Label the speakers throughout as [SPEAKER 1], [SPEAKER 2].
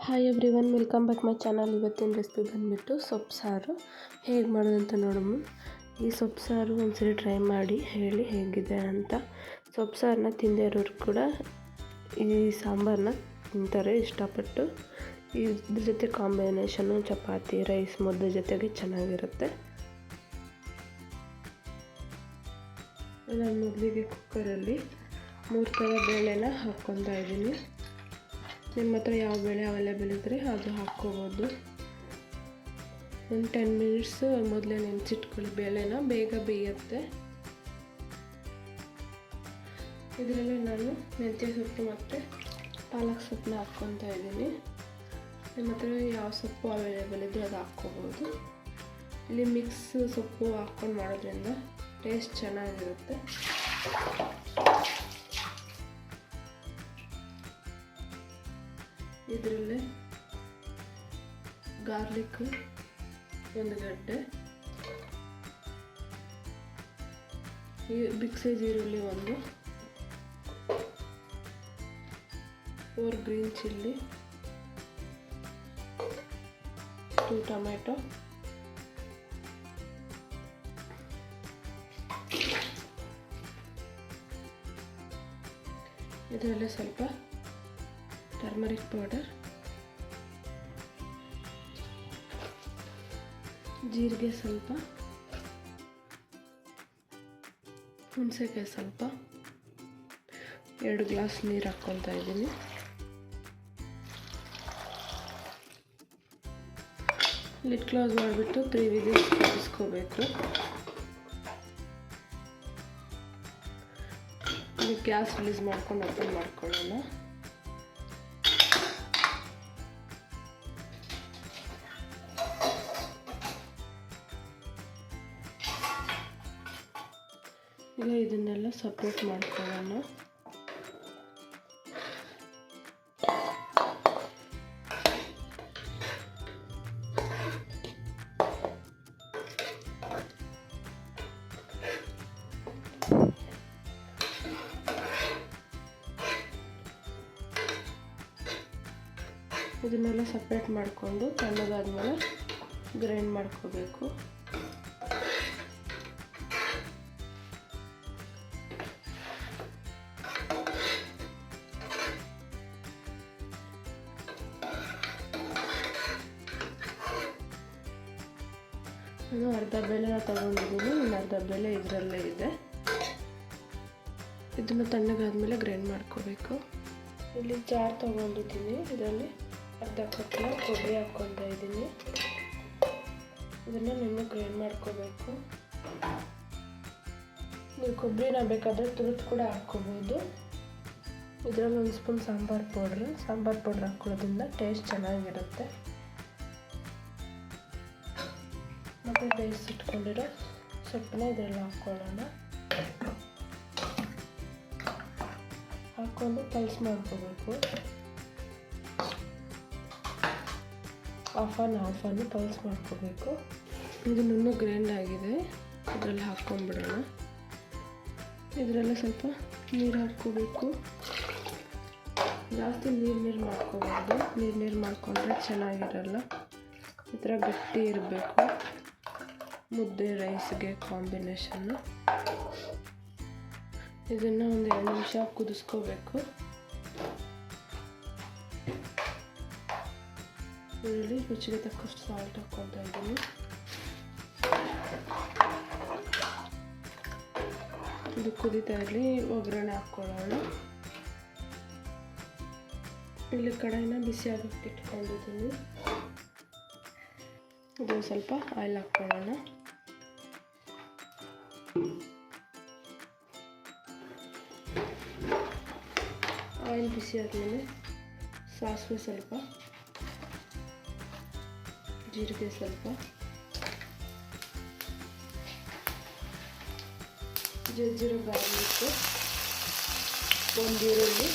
[SPEAKER 1] Hi everyone, welcome back my channel. ಇವತ್ತಿನ recipe ಬಂದುಬಿಟ್ಟು ಸೊಪ್ಪು ಸಾರು ಹೇಗೆ ಮಾಡೋದಂತ ನೋಡೋಣ. ಈ ಸೊಪ್ಪು ಸಾರು ಒಂದ್ಸರಿ ಟ್ರೈ ಮಾಡಿ ಹೇಳಿ ಹೇಗಿದೆ ಅಂತ. ಸೊಪ್ಪು ಸಾರನ್ನ ತಿಂದೇ ಇರೋರು ಕೂಡ ಈ ಸಾಂಬಾರನ್ನ ತಿಂತಾರೆ ಇಷ್ಟಪಟ್ಟು. ಇದ್ರ ಜೊತೆ ಕಾಂಬಿನೇಷನ್ನು ಚಪಾತಿ, ರೈಸ್, ಮುದ್ದೆ ಜೊತೆಗೆ ಚೆನ್ನಾಗಿರುತ್ತೆ. ನಾನು ಮೊದಲಿಗೆ ಕುಕ್ಕರಲ್ಲಿ 3 ಥರ ಬೇಳೆನ ಹಾಕ್ಕೊತಾ ಇದ್ದೀನಿ. ನಿಮ್ಮ ಹತ್ರ ಯಾವ ಬೇಳೆ ಅವೈಲೇಬಲ್ ಇದ್ದರೆ ಅದು ಹಾಕ್ಕೋಬೋದು. ಒಂದು 10 ಮಿನಿಟ್ಸ್ ಮೊದಲೇ ನೆನೆಸಿಟ್ಕೊಳ್ಳಿ. ಬೇಳೆನ ಬೇಗ ಬೇಯುತ್ತೆ. ಇದರಲ್ಲಿ ನಾನು ಮೆಂತ್ಯ ಸೊಪ್ಪು ಮತ್ತು ಪಾಲಕ್ ಸೊಪ್ಪನ್ನ ಹಾಕ್ಕೊತಾ ಇದ್ದೀನಿ. ನಿಮ್ಮ ಹತ್ರ ಯಾವ ಸೊಪ್ಪು ಅವೈಲೇಬಲ್ ಇದ್ದರೆ ಅದು ಹಾಕ್ಕೋಬೋದು. ಇಲ್ಲಿ ಮಿಕ್ಸ್ ಸೊಪ್ಪು ಹಾಕ್ಕೊಂಡು ಮಾಡೋದ್ರಿಂದ ಟೇಸ್ಟ್ ಚೆನ್ನಾಗಿರುತ್ತೆ. ಇದರಲ್ಲೇ ಗಾರ್ಲಿಕ್ 1 ಗಡ್ಡೆ, ಬಿಗ್ ಸೈಜ್ ಈರುಳ್ಳಿ 1, 4 ಗ್ರೀನ್ ಚಿಲ್ಲಿ, 2 ಟೊಮೆಟೊ, ಇದರಲ್ಲೇ ಸ್ವಲ್ಪ ಟರ್ಮರಿಕ್ ಪೌಡರ್, ಜೀರಿಗೆ ಸ್ವಲ್ಪ, ಹುಣಸೆಕಾಯಿ ಸ್ವಲ್ಪ, 2 ಗ್ಲಾಸ್ ನೀರು ಹಾಕ್ಕೊತಾ ಇದ್ದೀನಿ. ಲಿಡ್ ಕ್ಲೋಸ್ ಮಾಡಿಬಿಟ್ಟು 3 ವಿಸಿಲ್ಸ್ ಕೂಗಿಸ್ಕೋಬೇಕು. ಗ್ಯಾಸ್ ರಿಲೀಸ್ ಮಾಡ್ಕೊಂಡು ಓಪನ್ ಮಾಡ್ಕೊಳ್ಳೋಣ. ಈಗ ಇದನ್ನೆಲ್ಲ ಸಪ್ರೇಟ್ ಮಾಡ್ಕೊಳ್ಳೋಣ. ಇದನ್ನೆಲ್ಲ ಸಪ್ರೇಟ್ ಮಾಡಿಕೊಂಡು ತಣ್ಣಗಾದ್ಮೇಲೆ ಗ್ರೈಂಡ್ ಮಾಡ್ಕೋಬೇಕು. ನಾನು ಅರ್ಧ ಬೇಳೆನ ತಗೊಂಡಿದ್ದೀನಿ, ಇನ್ನು ಅರ್ಧ ಬೇಳೆ ಇದರಲ್ಲೇ ಇದೆ. ಇದನ್ನು ತಣ್ಣಗಾದ್ಮೇಲೆ ಗ್ರೈಂಡ್ ಮಾಡ್ಕೋಬೇಕು. ಇಲ್ಲಿ ಜಾರ್ ತೊಗೊಂಡಿದ್ದೀನಿ. ಇದರಲ್ಲಿ ಅರ್ಧ ಕಪ್ ಕೊಬ್ಬರಿ ಹಾಕ್ಕೊತಾ ಇದ್ದೀನಿ. ಇದನ್ನು ನೀವು ಗ್ರೈಂಡ್ ಮಾಡ್ಕೋಬೇಕು. ನೀವು ಕೊಬ್ಬರಿನ ಬೇಕಾದರೆ ತುರಿದು ಕೂಡ ಹಾಕ್ಕೋಬೋದು. ಇದರಲ್ಲಿ 1 ಸ್ಪೂನ್ ಸಾಂಬಾರು ಪೌಡ್ರ್ ಹಾಕ್ಕೊಳ್ಳೋದ್ರಿಂದ ಟೇಸ್ಟ್ ಚೆನ್ನಾಗಿರುತ್ತೆ. ಮತ್ತು ಬೇಯಿಸಿಟ್ಕೊಂಡಿರೋ ಸೊಪ್ಪನ್ನ ಇದರಲ್ಲಿ ಹಾಕ್ಕೊಳ್ಳೋಣ. ಹಾಕ್ಕೊಂಡು ಪಲ್ಸ್ ಮಾಡ್ಕೋಬೇಕು. ಹಾಫ್ ಆನ್ ಪಲ್ಸ್ ಮಾಡ್ಕೋಬೇಕು. ಇದನ್ನು ಗ್ರೈಂಡ್ ಆಗಿದೆ. ಇದರಲ್ಲಿ ಹಾಕ್ಕೊಂಡ್ಬಿಡೋಣ. ಇದರಲ್ಲೇ ಸ್ವಲ್ಪ ನೀರು ಹಾಕ್ಕೋಬೇಕು. ಜಾಸ್ತಿ ನೀರು ಮಾಡ್ಕೋಬಾರ್ದು. ನೀರು ಮಾಡ್ಕೊಂಡ್ರೆ ಚೆನ್ನಾಗಿರಲ್ಲ. ಈ ಥರ ಗಟ್ಟಿ ಇರಬೇಕು. ಮುದ್ದೆ ರೈಸ್ಗೆ ಕಾಂಬಿನೇಷನ್ನು. ಇದನ್ನು ಒಂದು 2 ನಿಮಿಷ ಕುದಿಸ್ಕೋಬೇಕು. ಇದರಲ್ಲಿ ರುಚಿಗೆ ತಕ್ಕಷ್ಟು ಸಾಲ್ಟ್ ಹಾಕ್ಕೊತಾ ಇದ್ದೀನಿ. ಇದು ಕುದೀತಾ ಇರಲಿ, ಒಗ್ಗರಣೆ ಹಾಕ್ಕೊಳ್ಳೋಣ. ಇಲ್ಲಿ ಕಡಾಯಿನ ಬಿಸಿ ಆಗೋಕ್ಕೆ ಇಟ್ಕೊಂಡಿದ್ದೀನಿ. ಇದು ಸ್ವಲ್ಪ ಆಯಿಲ್ ಹಾಕ್ಕೊಳ್ಳೋಣ. ಆಯಿಲ್ ಬಿಸಿ ಆದಮೇಲೆ ಸಾಸಿವೆ ಸ್ವಲ್ಪ, ಜೀರಿಗೆ ಸ್ವಲ್ಪ, ಜಜ್ಜಿರೋ ಗಾರ್ಲಿಕ್, 1 ಈರುಳ್ಳಿ,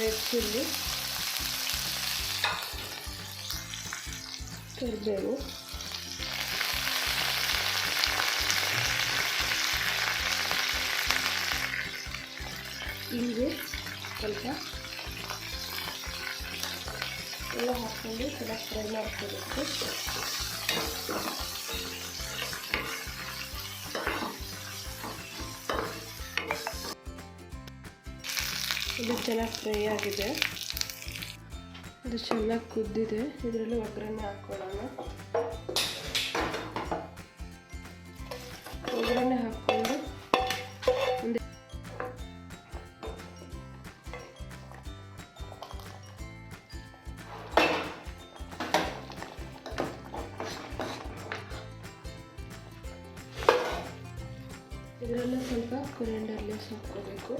[SPEAKER 1] ರೆಡ್ ಚಿಲ್ಲಿ, ಕರಿಬೇವು, ಹಿಂಗೆ ಸ್ವಲ್ಪ ಎಲ್ಲ ಹಾಕ್ಕೊಂಡು ಚೆನ್ನಾಗಿ ಫ್ರೈ ಮಾಡ್ಕೋಬೇಕು. ಇದು ಚೆನ್ನಾಗಿ ಫ್ರೈ ಆಗಿದೆ, ಇದು ಚೆನ್ನಾಗಿ ಕುದ್ದಿದೆ. ಇದರಲ್ಲಿ ಒಗ್ಗರಣೆ ಹಾಕ್ಕೊಳ್ಳೋಣ. ಒಗ್ಗರಣೆ ಹಾಕ್ಕೊಂಡು ಇದರಲ್ಲ ಸ್ವಲ್ಪ ಕೊರಿಯಂಡರ್ ಲೀವ್ಸ್ ಹಾಕ್ಕೋಬೇಕು.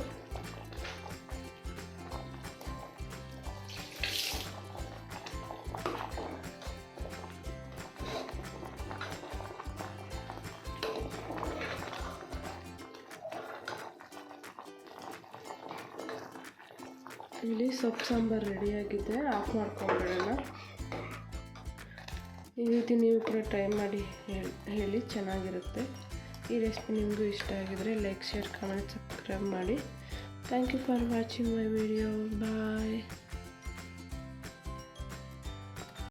[SPEAKER 1] ಇಲ್ಲಿ ಸೊಪ್ಪು ಸಾಂಬಾರು ರೆಡಿಯಾಗಿದೆ, ಆಫ್ ಮಾಡ್ಕೊಂಡ್ಬಿಡೋಣ. ಈ ರೀತಿ ನೀವು ಕೂಡ ಟ್ರೈ ಮಾಡಿ ಹೇಳಿ, ಚೆನ್ನಾಗಿರುತ್ತೆ. ಈ ರೆಸಿಪಿ ನಿಮಗೂ ಇಷ್ಟ ಆಗಿದರೆ ಲೈಕ್, ಶೇರ್, ಕಮೆಂಟ್, ಸಬ್ಸ್ಕ್ರೈಬ್ ಮಾಡಿ. Thank you for watching my video. Bye.